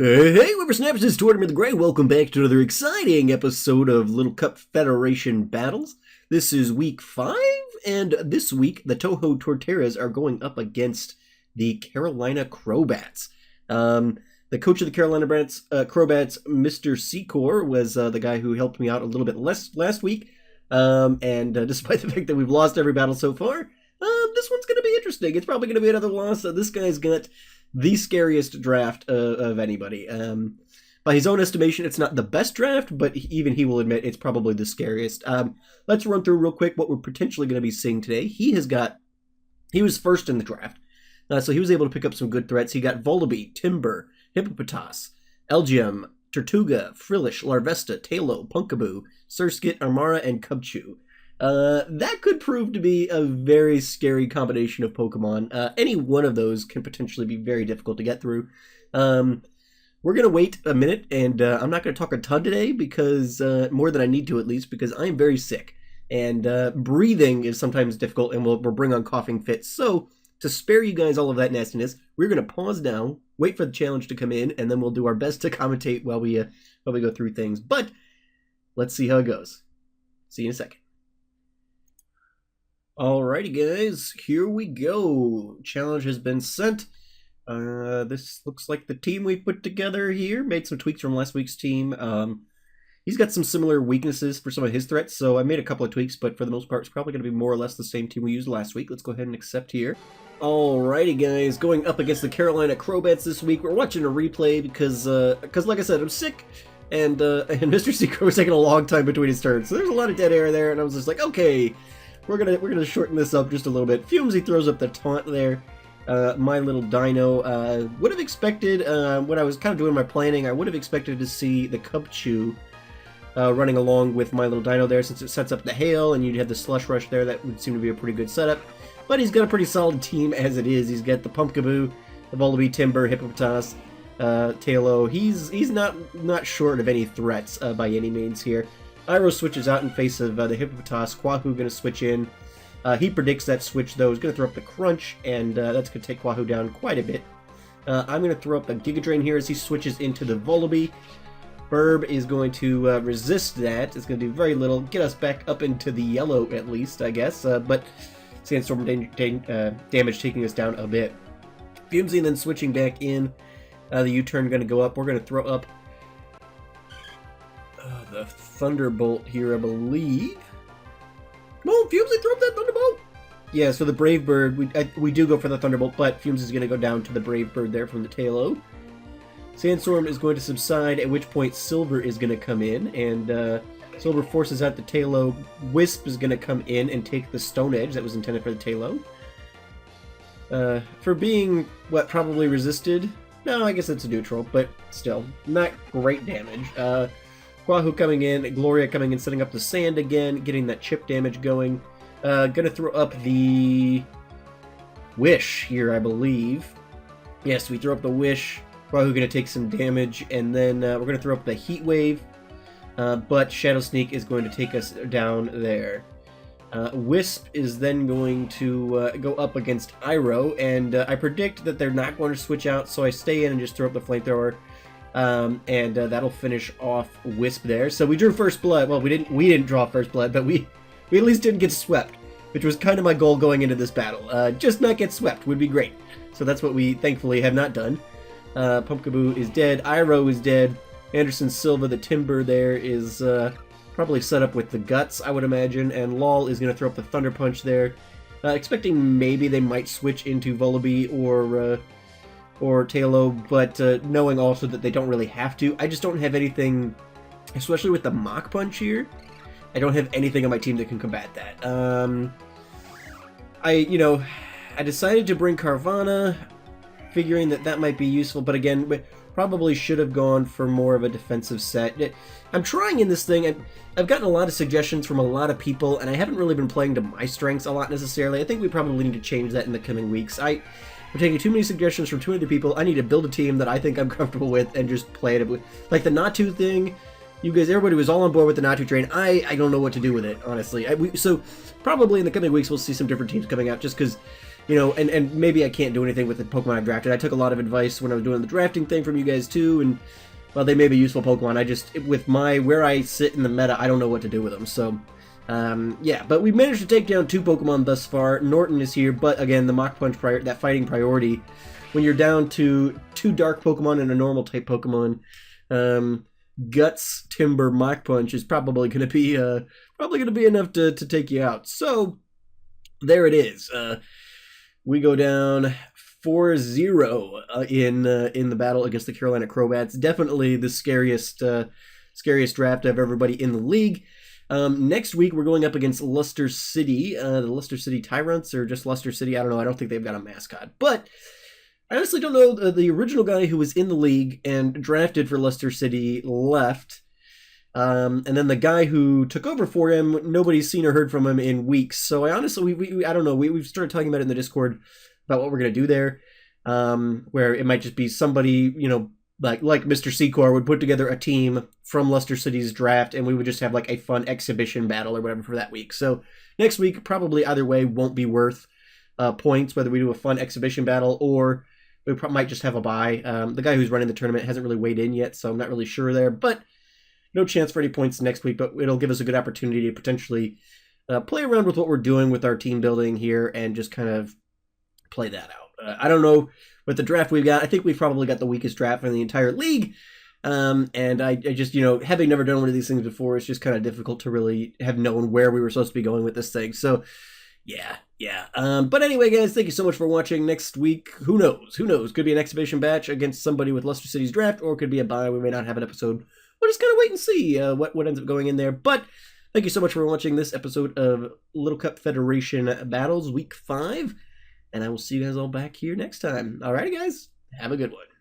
Hey, Whippersnappers, it's Tortimer the Grey. Welcome back to another exciting episode of Little Cup Federation Battles. This is week 5, and this week the Tohjo Torterras are going up against the Carolina Crobats. The coach of the Carolina Crobats, Mr. Secor, was the guy who helped me out a little bit last week. Despite the fact that we've lost every battle so far, this one's going to be interesting. It's probably going to be another loss. This guy's got the scariest draft of anybody. By his own estimation, it's not the best draft, but even he will admit it's probably the scariest. Let's run through real quick what we're potentially going to be seeing today. He was first in the draft, so he was able to pick up some good threats. He got Volibee, Timber, Hippopotas, Elgium, Tortuga, Frillish, Larvesta, Tailo, Punkaboo, Surskit, Armara, and Cubchoo. That could prove to be a very scary combination of Pokemon. Any one of those can potentially be very difficult to get through. We're going to wait a minute, and I'm not going to talk a ton today, because more than I need to at least, because I am very sick. And breathing is sometimes difficult, and we'll bring on coughing fits. So, to spare you guys all of that nastiness, we're going to pause now, wait for the challenge to come in, and then we'll do our best to commentate while we go through things. But, let's see how it goes. See you in a second. Alrighty guys, here we go. Challenge has been sent. This looks like the team we put together here. Made some tweaks from last week's team. He's got some similar weaknesses for some of his threats, so I made a couple of tweaks, but for the most part it's probably going to be more or less the same team we used last week. Let's go ahead and accept here. Alrighty guys, going up against the Carolina Crobats this week. We're watching a replay because like I said, I'm sick, and Mr. Secret was taking a long time between his turns, so there's a lot of dead air there, and I was just like, okay, we're gonna shorten this up just a little bit. Fumesy throws up the taunt there. My little dino would have expected, when I was kind of doing my planning, I would have expected to see the Cubchoo running along with my little dino there, since it sets up the hail and you'd have the slush rush there. That would seem to be a pretty good setup. But he's got a pretty solid team as it is. He's got the Pumpkaboo, the Volibee, Timber, Hippopotas, Tailo. He's not short of any threats by any means here. Iroh switches out in face of the Hippopotas. Quahu going to switch in. He predicts that switch, though. He's going to throw up the Crunch, and that's going to take Quahu down quite a bit. I'm going to throw up a Giga Drain here as he switches into the Volibee. Burb is going to resist that. It's going to do very little. Get us back up into the yellow, at least, I guess. But Sandstorm damage taking us down a bit. Fumesy then switching back in. The U-turn going to go up. We're going to throw up the Thunderbolt here, I believe. Come on, Fumesy, throw up that Thunderbolt! Yeah, so the Brave Bird, we do go for the Thunderbolt, but Fumesy's going to go down to the Brave Bird there from the Tailo. Sandstorm is going to subside, at which point Silver is going to come in, and Silver forces out the Tailo. Wisp is going to come in and take the Stone Edge that was intended for the Tailo. For being, probably resisted? No, I guess it's a neutral, but still, not great damage. Quahu coming in, Gloria coming in, setting up the sand again, getting that chip damage going. Gonna throw up the Wish here, I believe. Yes, we throw up the Wish. Quahu gonna take some damage, and then we're gonna throw up the Heat Wave. But Shadow Sneak is going to take us down there. Wisp is then going to go up against Iroh, and I predict that they're not going to switch out, so I stay in and just throw up the Flamethrower. That'll finish off Wisp there. So we drew first blood. Well, we didn't draw first blood, but we at least didn't get swept, which was kind of my goal going into this battle. Just not get swept would be great. So that's what we thankfully have not done. Pumpkaboo is dead. Iroh is dead. Anderson Silva, the Timber there, is probably set up with the Guts, I would imagine. And Lol is going to throw up the Thunder Punch there. Expecting maybe they might switch into Volibee or Tailo, but knowing also that they don't really have to. I just don't have anything, especially with the Mach Punch here, I don't have anything on my team that can combat that. I decided to bring Carvana, figuring that might be useful, but again, probably should have gone for more of a defensive set. I'm trying in this thing. I've gotten a lot of suggestions from a lot of people, and I haven't really been playing to my strengths a lot necessarily. I think we probably need to change that in the coming weeks. I'm taking too many suggestions from too many people. I need to build a team that I think I'm comfortable with and just play it. Like the Natu thing, you guys, everybody was all on board with the Natu train. I don't know what to do with it, honestly. So probably in the coming weeks we'll see some different teams coming out, just because and maybe I can't do anything with the Pokemon I've drafted. I took a lot of advice when I was doing the drafting thing from you guys too, and well, they may be useful Pokemon. I just, with where I sit in the meta, I don't know what to do with them. So, yeah, but we've managed to take down 2 Pokemon thus far. Norton is here, but again, the Mach Punch, that fighting priority, when you're down to 2 Dark Pokemon and a normal type Pokemon, Guts, Timber, Mach Punch is probably going to be enough to take you out. So, there it is. We go down 4-0 in the battle against the Carolina Crobats. Definitely the scariest draft of everybody in the league. Next week we're going up against Luster City, the Luster City Tyrants, or just Luster City. I don't know. I don't think they've got a mascot, but I honestly don't know. The original guy who was in the league and drafted for Luster City left. And then the guy who took over for him, nobody's seen or heard from him in weeks. So I honestly, I don't know. We've started talking about it in the Discord about what we're going to do there, where it might just be somebody, like Mr. Secor would put together a team from Luster City's draft, and we would just have like a fun exhibition battle or whatever for that week. So next week, probably either way, won't be worth points, whether we do a fun exhibition battle or we might just have a bye. The guy who's running the tournament hasn't really weighed in yet, so I'm not really sure there, but no chance for any points next week, but it'll give us a good opportunity to potentially play around with what we're doing with our team building here and just kind of play that out. I don't know, with the draft we've got, I think we've probably got the weakest draft in the entire league, and I just, having never done one of these things before, it's just kind of difficult to really have known where we were supposed to be going with this thing, so yeah. But anyway, guys, thank you so much for watching. Next week, who knows? Could be an exhibition batch against somebody with Luster City's draft, or could be a bye. We may not have an episode. We'll just kind of wait and see what ends up going in there. But thank you so much for watching this episode of Little Cup Federation Battles Week 5. And I will see you guys all back here next time. Alrighty, guys. Have a good one.